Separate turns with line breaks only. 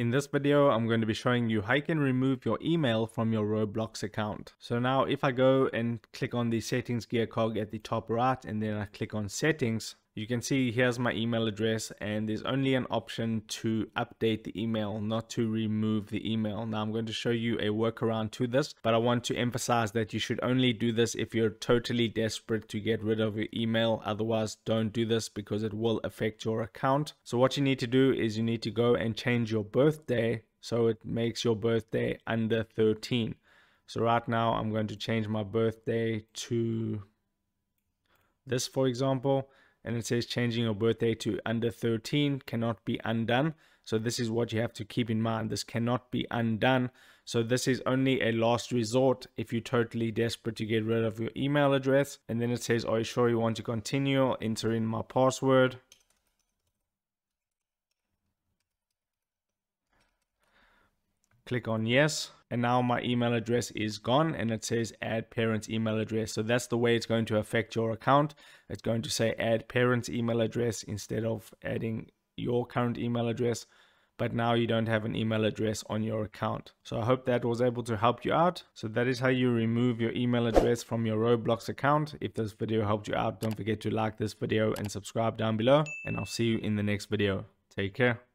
In this video, I'm going to be showing you how you can remove your email from your Roblox account. So now if I go and click on the settings gear cog at the top right, and then I click on settings, you can see here's my email address, and there's only an option to update the email, not to remove the email. Now I'm going to show you a workaround to this, but I want to emphasize that you should only do this if you're totally desperate to get rid of your email. Otherwise, don't do this because it will affect your account. So what you need to do is you need to go and change your birthday so it makes your birthday under 13. So right now I'm going to change my birthday to this, for example. And it says changing your birthday to under 13 cannot be undone. So this is what you have to keep in mind. This cannot be undone. So this is only a last resort if you're totally desperate to get rid of your email address. And then it says, are you sure you want to continue? I'll enter in my password. Click on yes, and now my email address is gone, and it says add parent's email address. So that's the way it's going to affect your account. It's going to say add parent's email address instead of adding your current email address, but now you don't have an email address on your account. So I hope that was able to help you out. So that is how you remove your email address from your Roblox account. If this video helped you out, don't forget to like this video and subscribe down below, and I'll see you in the next video. Take care.